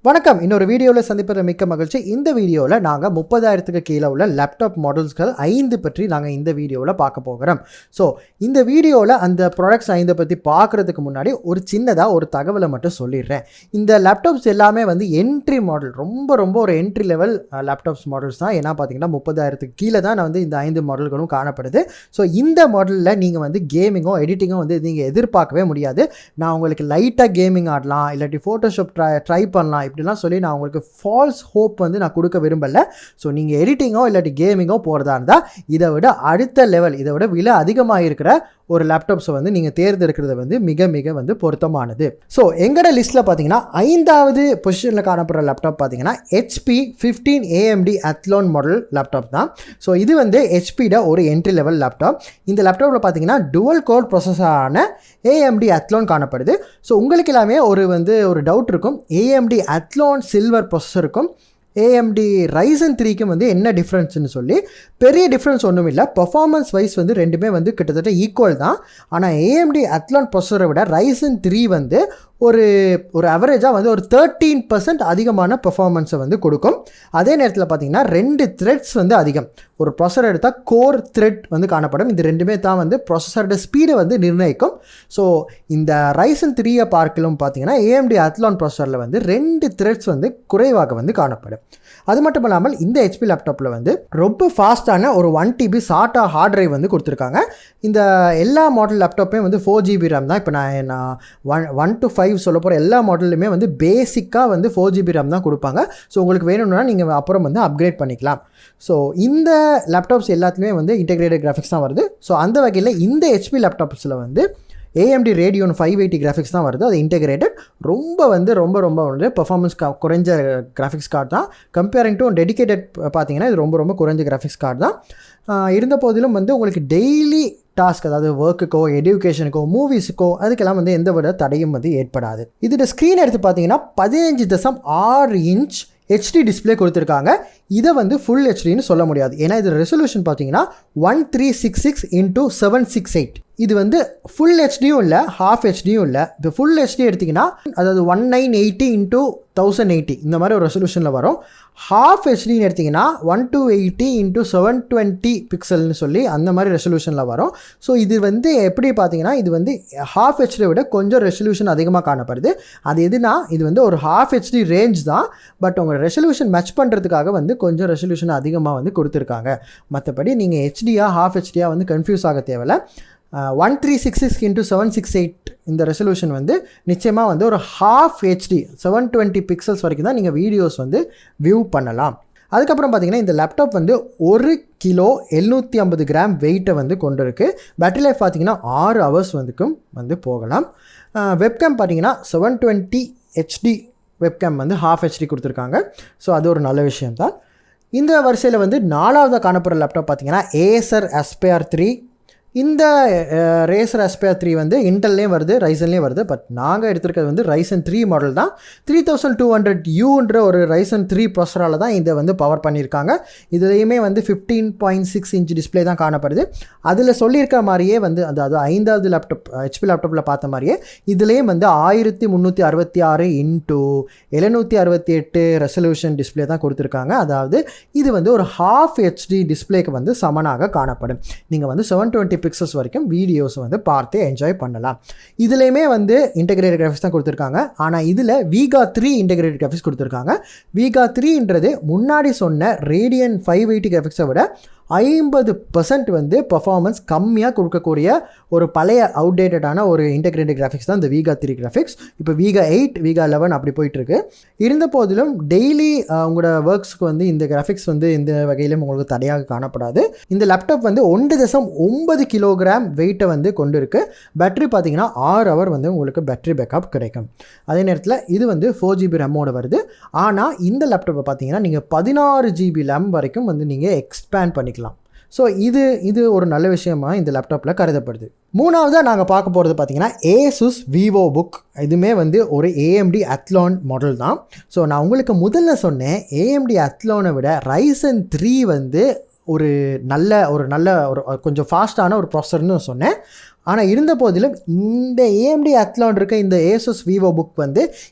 வணக்கம். இன்னொரு வீடியோவில் சந்திப்பது மிக்க மகிழ்ச்சி. இந்த வீடியோவில் நாங்கள் 30,000க்கு கீழே உள்ள லேப்டாப் மாடல்ஸ்கள் 5 பற்றி நாங்கள் இந்த வீடியோவில் பார்க்க போகிறோம். ஸோ இந்த வீடியோவில் அந்த ப்ராடக்ட்ஸ் 5 பற்றி பார்க்குறதுக்கு முன்னாடி ஒரு சின்னதாக ஒரு தகவலை மட்டும் சொல்லிடுறேன். இந்த லேப்டாப்ஸ் எல்லாமே வந்து என்ட்ரி மாடல், ரொம்ப ஒரு என்ட்ரி லெவல் லேப்டாப்ஸ் மாடல்ஸ் தான். ஏன்னா பார்த்தீங்கன்னா 30,000க்கு கீழே தான் வந்து இந்த 5 மாடல்களும் காணப்படுது. ஸோ இந்த மாடலில் நீங்கள் வந்து கேமிங்கோ எடிட்டிங்கோ வந்து நீங்கள் எதிர்பார்க்கவே முடியாது. நான் உங்களுக்கு லைட்டாக கேமிங் ஆடலாம், இல்லாட்டி ஃபோட்டோஷாப் ட்ரை பண்ணலாம் இப்படிலாம் சொல்லி நான் உங்களுக்கு ஃபால்ஸ் ஹோப் வந்து நான் கொடுக்க விரும்பலை. ஸோ நீங்கள் எடிட்டிங்கோ இல்லாட்டி கேமிங்கோ போகிறதா இருந்தால் இதை விட அடுத்த லெவல், இதை விட விலை அதிகமாக இருக்கிற ஒரு லேப்டாப்ஸை வந்து நீங்கள் தேர்ந்தெடுக்கிறது வந்து மிக வந்து பொருத்தமானது. ஸோ எங்களோட லிஸ்ட்டில் பார்த்தீங்கன்னா 5வது பொசிஷனில் காணப்படுற லேப்டாப் பார்த்தீங்கன்னா HP 15 AMD Athlon model laptop தான். ஸோ இது வந்து HPயோட ஒரு என்ட்ரி லெவல் லேப்டாப். இந்த லேப்டாப்பில் பார்த்தீங்கன்னா டுவல் கோர் ப்ராசஸரான AMD Athlon காணப்படுது. ஸோ உங்களுக்கு எல்லாமே ஒரு டவுட் இருக்கும், AMD Athlon சில்வர் ப்ராசஸருக்கும் AMD Ryzen 3க்கும் வந்து என்ன டிஃப்ரென்ஸ்னு சொல்லி. பெரிய டிஃப்ரென்ஸ் ஒன்றும் இல்லை. பர்ஃபார்மன்ஸ் வைஸ் வந்து ரெண்டுமே வந்து கிட்டத்தட்ட ஈக்குவல் தான். ஆனால் AMD Athlon ப்ராசஸரை விட Ryzen 3 வந்து ஒரு அவரேஜாக வந்து ஒரு 13% அதிகமான பெர்ஃபார்மன்ஸை வந்து கொடுக்கும். அதே நேரத்தில் பார்த்தீங்கன்னா 2 த்ரெட்ஸ் வந்து அதிகம். ஒரு ப்ராசஸர் எடுத்தால் கோர் த்ரெட் வந்து காணப்படும். இது ரெண்டுமே தான் வந்து ப்ராசஸரோட ஸ்பீடை வந்து நிர்ணயிக்கும். ஸோ இந்த Ryzen 3 பார்க்கலும் பார்த்தீங்கன்னா AMD Athlon ப்ராசஸரில் வந்து 2 த்ரெட்ஸ் வந்து குறைவாக வந்து காணப்படும். அது மட்டும் இல்லாமல் இந்த HP லேப்டாப்பில் வந்து ரொம்ப ஃபாஸ்ட்டான ஒரு 1 TB SATA ஹார்ட் ட்ரைவ் வந்து கொடுத்துருக்காங்க. இந்த எல்லா மாடல் லேப்டாப்பையும் வந்து 4 GB RAM தான். இப்போ நான் 1 to 5 சொல்ல போகிற எல்லா மாடல்லையுமே வந்து பேசிக்காக வந்து 4 GB RAM தான் கொடுப்பாங்க. ஸோ உங்களுக்கு வேணும்னா நீங்கள் அப்புறம் வந்து அப்கிரேட் பண்ணிக்கலாம். ஸோ இந்த லேப்டாப்ஸ் எல்லாத்துலேயுமே வந்து இன்டெகிரேட்டட் கிராஃபிக்ஸ் தான் வருது. ஸோ அந்த வகையில் இந்த HP லேப்டாப்ஸில் வந்து AMD Radeon 580 கிராஃபிக்ஸ் தான் வருது. அது இன்டெகிரேட்டட். ரொம்ப வந்து பெர்ஃபார்மன்ஸ் குறைஞ்ச கிராஃபிக்ஸ் கார்டு தான். கம்பேரிங் டு டெடிகேட்டட் பார்த்தீங்கன்னா இது ரொம்ப குறைஞ்ச கிராஃபிக்ஸ் கார்டு தான். இருந்த போதிலும் வந்து உங்களுக்கு டெய்லி டாஸ்க், அதாவது ஒர்க்குக்கோ எஜுகேஷனுக்கோ மூவிஸுக்கோ அதுக்கெல்லாம் வந்து எந்த வித தடையும் வந்து ஏற்படாது. இதோட ஸ்க்ரீன் எடுத்து பார்த்தீங்கன்னா 15.6 இன்ச் HD டிஸ்பிளே கொடுத்துருக்காங்க. இதை வந்து ஃபுல் HDன்னு சொல்ல முடியாது. ஏன்னா இது ரெசல்யூஷன் பார்த்தீங்கன்னா 1366x768. இது வந்து ஃபுல் HDயும் இல்லை, ஹாஃப் HDயும் இல்லை. இப்போ ஃபுல் HD எடுத்திங்கன்னா அதாவது 1980x1080 இந்த மாதிரி ஒரு ரெசல்யூஷனில் வரும். ஹாஃப் HDன்னு எடுத்திங்கன்னா 1280x720 பிக்சல்னு சொல்லி அந்த மாதிரி ரெசல்யூஷனில் வரும். ஸோ இது வந்து எப்படி பார்த்தீங்கன்னா இது வந்து ஹாஃப் HDயை விட கொஞ்சம் ரெசல்யூஷன் அதிகமாக காணப்படுது. அது எதுனா இது வந்து ஒரு ஹாஃப் HD ரேஞ்ச் தான். பட் உங்கள் ரெசல்யூஷன் மேட்ச் பண்ணுறதுக்காக வந்து கொஞ்சம் ரெசல்யூஷன் அதிகமாக வந்து கொடுத்துருக்காங்க. மற்றபடி நீங்கள் HDயா ஹாஃப் HDயா வந்து கன்ஃபியூஸ் ஆக தேவையில்லை. 1366x768 இந்த ரெசல்யூஷன் வந்து நிச்சயமாக வந்து ஒரு ஹாஃப் HD 720 பிக்சல்ஸ் வரைக்கும் தான் நீங்கள் வீடியோஸ் வந்து வியூ பண்ணலாம். அதுக்கப்புறம் பார்த்தீங்கன்னா இந்த லேப்டாப் வந்து 1 கிலோ 750 கிராம் வெயிட்டை வந்து கொண்டு இருக்குது. பேட்டரி லைஃப் பார்த்தீங்கன்னா 6 ஹவர்ஸ் வந்துக்கும் வந்து போகலாம். வெப்கேம் பார்த்தீங்கன்னா 720 HD வெப்கேம் வந்து ஹாஃப் HD கொடுத்துருக்காங்க. ஸோ அது ஒரு நல்ல விஷயம் தான். இந்த வரிசையில் வந்து 4வது காணப்படுற லேப்டாப் பார்த்தீங்கன்னா Acer Aspire 3. இந்த Acer Aspire 3 வந்து இன்டெல்லையும் வருது, ரைசன்லேயும் வருது. பட் நாங்கள் எடுத்துருக்கிறது வந்து Ryzen 3 மாடல் தான். 3200Uன்ற ஒரு Ryzen 3 ப்ராசஸரால் தான் இதை வந்து பவர் பண்ணியிருக்காங்க. இதுலேயுமே வந்து 15.6 இன்ச் டிஸ்பிளே தான் காணப்படுது. அதில் சொல்லியிருக்க மாதிரியே வந்து அதாவது 5வது லேப்டாப் HP லேப்டாப்பில் பார்த்த மாதிரியே இதுலேயும் வந்து 1366x768 ரெசல்யூஷன் டிஸ்பிளே தான் கொடுத்துருக்காங்க. அதாவது இது வந்து ஒரு ஹாஃப் HD டிஸ்பிளேக்கு வந்து சமனாக காணப்படும். நீங்கள் வந்து 720 பிக்சல்ஸ் வரைக்கும் வீடியோஸ் வந்து பார்த்து என்ஜாய் பண்ணலாம். இதுலேயுமே வந்து இன்டெகிரேட்டட் கிராஃபிக்ஸ் தான் கொடுத்துருக்காங்க. ஆனால் இதில் Vega 3 இன்டெகிரேட்டட் கிராஃபிக்ஸ் கொடுத்துருக்காங்க. Vega 3ன்றது முன்னாடி சொன்ன Radeon 580 கிராஃபிக்ஸை விட 50% வந்து பர்ஃபார்மன்ஸ் கம்மியாக கொடுக்கக்கூடிய ஒரு பழைய அவுடேட்டடான ஒரு இன்டெகிரேட்டட் கிராஃபிக்ஸ் தான் இந்த Vega 3 கிராஃபிக்ஸ். இப்போ Vega 8 Vega 11 அப்படி போயிட்டுருக்கு. இருந்த போதிலும் டெய்லி உங்களோட ஒர்க்ஸ்க்கு வந்து இந்த கிராஃபிக்ஸ் வந்து இந்த வகையிலும் உங்களுக்கு தடையாக காணப்படாது. இந்த லேப்டாப் வந்து 1.9 கிலோகிராம் வெயிட்டை வந்து கொண்டு இருக்குது. பேட்டரி பார்த்தீங்கன்னா 6 ஹவர் வந்து உங்களுக்கு பேட்டரி பேக்கப் கிடைக்கும். அதே நேரத்தில் இது வந்து 4 GB ரேமோட வருது. ஆனால் இந்த லேப்டாப்பை பார்த்தீங்கன்னா நீங்கள் 16 GB RAM வரைக்கும் வந்து நீங்கள் எக்ஸ்பேண்ட் பண்ணிக்கலாம். ஸோ இது ஒரு நல்ல விஷயமாக இந்த லேப்டாப்பில் கருதப்படுது. 3வதாக நாங்கள் பார்க்க போகிறது பார்த்தீங்கன்னா Asus Vivobook. இதுவுமே வந்து ஒரு AMD Athlon மாடல் தான். ஸோ நான் உங்களுக்கு முதல்ல சொன்னேன் AMD Athlonனை விட Ryzen 3 வந்து ஒரு நல்ல கொஞ்சம் ஃபாஸ்ட்டான ஒரு ப்ராசஸர்னு சொன்னேன். ஆனால் இருந்த போதிலும் இந்த AMD Athlon இருக்க இந்த Asus Vivobook வந்து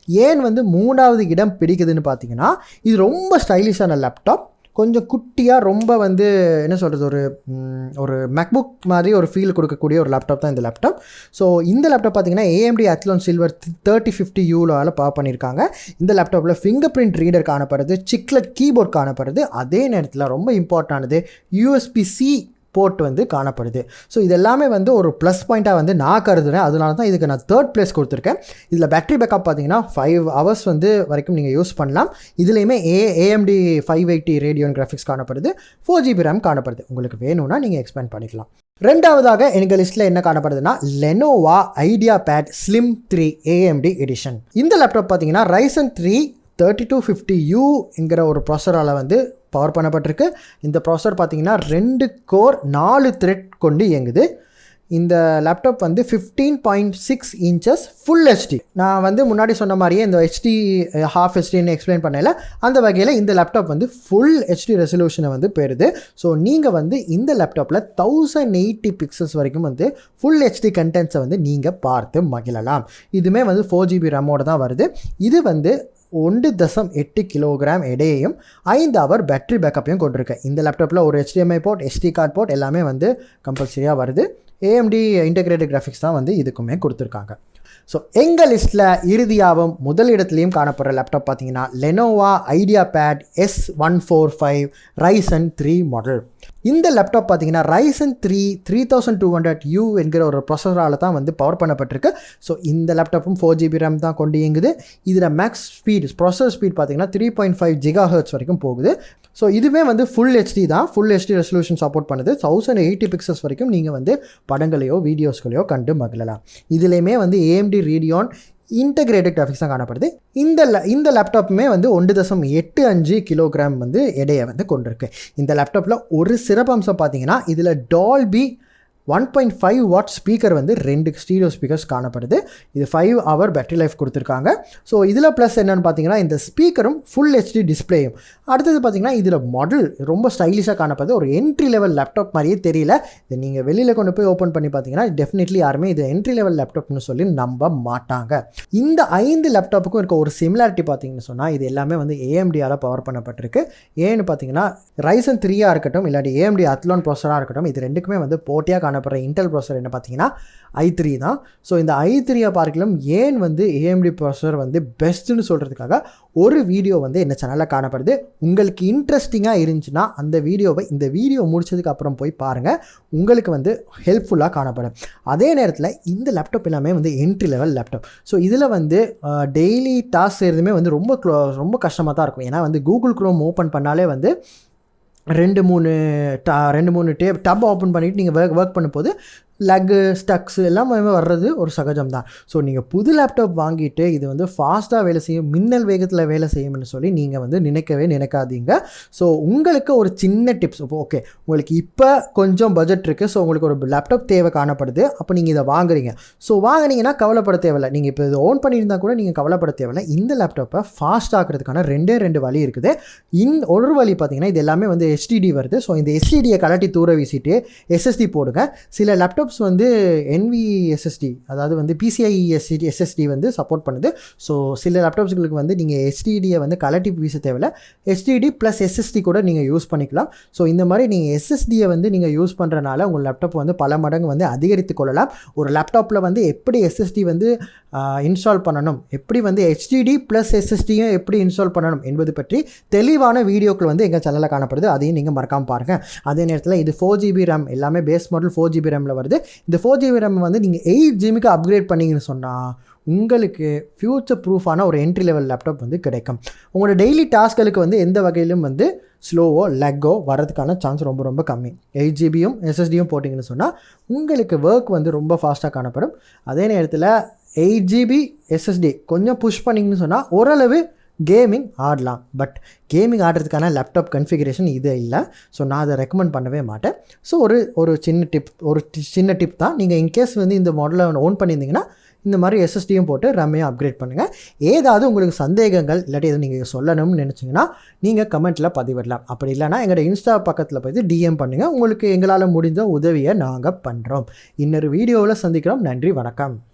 ஏன் வந்து 3வது இடம் பிடிக்குதுன்னு பார்த்தீங்கன்னா, இது ரொம்ப ஸ்டைலிஷான லேப்டாப். கொஞ்சம் குட்டியாக ரொம்ப வந்து என்ன சொல்கிறது, ஒரு மேக்புக் மாதிரி ஒரு ஃபீல் கொடுக்கக்கூடிய ஒரு லேப்டாப் தான் இந்த லேப்டாப். ஸோ இந்த லேப்டாப் பார்த்தீங்கன்னா AMD Athlon சில்வர் 3050Uவில் பவர் பண்ணியிருக்காங்க. இந்த லேப்டாப்பில் ஃபிங்கர் பிரிண்ட் ரீடர் காணப்படுது, சிக்லெட் கீபோர்ட் காணப்படுது. அதே நேரத்தில் ரொம்ப இம்பார்ட்டானது USB-C போர்ட் வந்து காணப்படுது. ஸோ இது எல்லாமே வந்து ஒரு ப்ளஸ் பாயிண்ட்டாக வந்து நான் கருதுகிறேன். அதனால தான் இதுக்கு நான் 3rd பிளேஸ் கொடுத்துருக்கேன். இதில் பேட்டரி பேக்கப் பார்த்தீங்கன்னா 5 hours வந்து வரைக்கும் நீங்கள் யூஸ் பண்ணலாம். இதுலேயுமே AMD 580 ரேடியோன் கிராஃபிக்ஸ் காணப்படுது, 4GB RAM காணப்படுது. உங்களுக்கு வேணும்னா நீங்கள் எக்ஸ்பேண்ட் பண்ணிக்கலாம். ரெண்டாவதாக எங்கள் லிஸ்ட்டில் என்ன காணப்படுதுன்னா Lenovo Ideapad Slim 3 AMD edition. இந்த லேப்டாப் பார்த்தீங்கன்னா Ryzen 3 3250U என்கிற ஒரு ப்ராசரால் வந்து பவர் பண்ணப்பட்டிருக்கு. இந்த ப்ராசர் பார்த்தீங்கன்னா 2 கோர் 4 த்ரெட் கொண்டு இயங்குது. இந்த லேப்டாப் வந்து 15.6 inches ஃபுல் HD. நான் வந்து முன்னாடி சொன்ன மாதிரியே இந்த HD ஹாஃப் HDன்னு எக்ஸ்பிளைன் பண்ணல. அந்த வகையில் இந்த லேப்டாப் வந்து ஃபுல் HD ரெசல்யூஷனை வந்து பெறுது. ஸோ நீங்கள் வந்து இந்த லேப்டாப்பில் 1080 பிக்சல்ஸ் வரைக்கும் வந்து ஃபுல் HD கண்டென்ட்ஸை வந்து நீங்கள் பார்த்து மகிழலாம். இதுவுமே வந்து 4GB ரேமோடு தான் வருது. இது வந்து 1.8 கிலோகிராம் எடையையும் 5 hour பேட்டரி பேக்கப்பையும் கொண்டிருக்கு. இந்த லேப்டாப்பில் ஒரு HDMI port, SD card port எல்லாமே வந்து கம்பல்சரியாக வருது. AMD இன்டெகிரேட்டட் கிராஃபிக்ஸ் தான் வந்து இதுக்குமே கொடுத்துருக்காங்க. ஸோ எங்கள் லிஸ்ட்டில் இறுதியாகவும் முதல் இடத்துலையும் காணப்படுற லேப்டாப் பார்த்தீங்கன்னா Lenovo Ideapad S145 Ryzen 3 model. இந்த லேப்டாப் பார்த்தீங்கன்னா Ryzen 3 3200U என்கிற ஒரு ப்ராசஸரால் தான் வந்து பவர் பண்ணப்பட்டிருக்கு. ஸோ இந்த லேப்டாப்பும் 4GB RAM தான் கொண்டு இயங்குது. இதில் மேக்ஸ் ஸ்பீட் ப்ராசஸர் ஸ்பீட் பார்த்தீங்கன்னா 3.5 GHz வரைக்கும் போகுது. ஸோ இதுவே வந்து ஃபுல் HD தான், ஃபுல் HD ரெசல்யூஷன் சப்போர்ட் பண்ணுது. 1080 பிக்சல்ஸ் வரைக்கும் நீங்கள் வந்து படங்களையோ வீடியோஸ்களையோ கண்டு மகிழலாம். இதுலேயுமே வந்து AMD Radeon இன்டெகிரேட்டட் கிராஃபிக்ஸ் தான் காணப்படுது. இந்த லேப்டாப்புமே வந்து 1.85 கிலோகிராம் வந்து எடையை வந்து கொண்டிருக்கு. இந்த லேப்டாப்பில் ஒரு சிறப்பம்சம் பார்த்தீங்கன்னா இதில் டால்பி 1.5 watt ஸ்பீக்கர் வந்து 2 ஸ்டீரியோ ஸ்பீக்கர்ஸ் காணப்படுது. இது 5 hour பேட்டரி லைஃப் கொடுத்துருக்காங்க. ஸோ இதில் ப்ளஸ் என்னென்னு பார்த்தீங்கன்னா இந்த ஸ்பீக்கரும் ஃபுல் HD டிஸ்பிளேயும். அடுத்தது பார்த்தீங்கன்னா இதில் மாடல் ரொம்ப ஸ்டைலிஷாக காணப்படுது. ஒரு என்ட்ரி லெவல் லேப்டாப் மாதிரியே தெரியல. இதை நீங்கள் வெளியில் கொண்டு போய் ஓப்பன் பண்ணி பார்த்தீங்கன்னா டெஃபினெட்லி யாருமே இது என்ட்ரி லெவல் லேப்டாப்னு சொல்லி நம்ப மாட்டாங்க. இந்த 5 லேப்டாப்புக்கும் இருக்க ஒரு சிமிலாரிட்டி பார்த்தீங்கன்னு சொன்னால் இது எல்லாமே வந்து AMDயால் பவர் பண்ணப்பட்டிருக்கு. ஏன்னு பார்த்தீங்கன்னா Ryzen 3 இருக்கட்டும் இல்லாட்டி AMD Athlon ப்ராசராக இருக்கட்டும், இது ரெண்டுக்குமே வந்து போட்டியாக காணப்படுற இன்டெல் ப்ராசர் என்ன பார்த்தீங்கன்னா i3 தான். ஸோ இந்த i3 பார்க்கலாம் ஏன் வந்து AMD ப்ராசர் வந்து பெஸ்ட்டுன்னு சொல்கிறதுக்காக ஒரு வீடியோ வந்து என்ன சேனலில் காணப்படுது. உங்களுக்கு இன்ட்ரெஸ்டிங்காக இருந்துச்சுன்னா அந்த வீடியோவை இந்த வீடியோ முடிச்சதுக்கு அப்புறம் போய் பாருங்கள், உங்களுக்கு வந்து ஹெல்ப்ஃபுல்லாக காணப்படும். அதே நேரத்தில் இந்த லேப்டாப் எல்லாமே வந்து என்ட்ரி லெவல் லேப்டாப். ஸோ இதில் வந்து டெய்லி டாஸ்க் செய்கிறதுமே வந்து ரொம்ப கஷ்டமாக தான் இருக்கும். ஏன்னா வந்து கூகுள் குரோம் ஓப்பன் பண்ணாலே வந்து 2-3 டப் ஓப்பன் பண்ணிவிட்டு நீங்கள் ஒர்க் பண்ணும்போது லக்கு ஸ்டக்ஸ் எல்லாமே வர்றது ஒரு சகஜம் தான். ஸோ நீங்கள் புது லேப்டாப் வாங்கிட்டு இது வந்து ஃபாஸ்ட்டாக வேலை செய்யும், மின்னல் வேகத்தில் வேலை செய்யும்னு சொல்லி நீங்கள் வந்து நினைக்காதீங்க. ஸோ உங்களுக்கு ஒரு சின்ன டிப்ஸ். ஓகே, உங்களுக்கு இப்போ கொஞ்சம் பட்ஜெட் இருக்குது, ஸோ உங்களுக்கு ஒரு லேப்டாப் தேவை காணப்படுது, அப்போ நீங்கள் இதை வாங்குறீங்க. ஸோ வாங்கினீங்கன்னா கவலைப்பட தேவையில்லை. நீங்கள் இப்போ இதை ஓன் பண்ணியிருந்தால் கூட நீங்கள் கவலைப்பட தேவையில்லை. இந்த லேப்டாப்பை ஃபாஸ்ட் ஆக்கிறதுக்கான 2 வழி இருக்குது. ஒரு வழி பார்த்தீங்கன்னா இது எல்லாமே வந்து HDD வருது. ஸோ இந்த HDDயை கலட்டி தூர வீசிட்டு SSD போடுங்க. சில லேப்டாப் வந்து NVSSD அதாவது வந்து PCIe SSD வந்து சப்போர்ட் பண்ணுது. ஸோ சில லேப்டாப்ஸ்களுக்கு வந்து நீங்கள் HDDயை வந்து கலட்டி வீச தேவையில்ல, HDD + SSD கூட நீங்கள் யூஸ் பண்ணிக்கலாம். ஸோ இந்த மாதிரி நீங்கள் SSDயை வந்து நீங்கள் யூஸ் பண்ணுறனால உங்கள் லேப்டாப் வந்து பல மடங்கு வந்து அதிகரித்து கொள்ளலாம். ஒரு லேப்டாப்பில் வந்து எப்படி SSD வந்து இன்ஸ்டால் பண்ணணும், எப்படி வந்து HDD + SSDயும் எப்படி இன்ஸ்டால் பண்ணணும் என்பது பற்றி தெளிவான வீடியோக்கள் வந்து எங்கள் சேனலில் காணப்படுது. அதையும் நீங்கள் மறக்காமல் பாருங்கள். அதே நேரத்தில் இது 4GB RAM எல்லாமே பேஸ் மாடல் 4GB RAMல வருது. இந்த 4GB RAM வந்து நீங்கள் 8GB அப்கிரேட் பண்ணிங்கன்னு சொன்னால் உங்களுக்கு ஃப்யூச்சர் ப்ரூஃபான ஒரு என்ட்ரி லெவல் லேப்டாப் வந்து கிடைக்கும். உங்களோட டெய்லி டாஸ்களுக்கு வந்து எந்த வகையிலும் வந்து ஸ்லோவோ லெக்கோ வரதுக்கான சான்ஸ் ரொம்ப கம்மி. 8GBயும் SSDயும் போட்டிங்கன்னு சொன்னால் உங்களுக்கு ஒர்க் வந்து ரொம்ப ஃபாஸ்ட்டாக காணப்படும். அதே நேரத்தில் 8GB SSD கொஞ்சம் புஷ் பண்ணிங்கன்னு சொன்னால் ஓரளவு கேமிங் ஆடலாம். பட் கேமிங் ஆடுறதுக்கான லேப்டாப் கன்ஃபிகரேஷன் இது இல்லை. ஸோ நான் அதை ரெக்கமெண்ட் பண்ணவே மாட்டேன். ஸோ ஒரு சின்ன டிப் தான். நீங்கள் இன்கேஸ் வந்து இந்த மாடலை ஓன் பண்ணியிருந்தீங்கன்னா இந்த மாதிரி எஸ்எஸ்டியும் போட்டு ரம்மையாக அப்கிரேட் பண்ணுங்கள். ஏதாவது உங்களுக்கு சந்தேகங்கள் இல்லாட்டி எதுவும் நீங்கள் சொல்லணும்னு நினச்சிங்கன்னா நீங்கள் கமெண்ட்டில் பதிவிடலாம். அப்படி இல்லைனா எங்களோட இன்ஸ்டா பக்கத்தில் போய் டிஎம் பண்ணுங்கள். உங்களுக்கு எங்களால் முடிஞ்ச உதவியை நாங்கள் பண்ணுறோம். இன்னொரு வீடியோவில் சந்திக்கிறோம். நன்றி, வணக்கம்.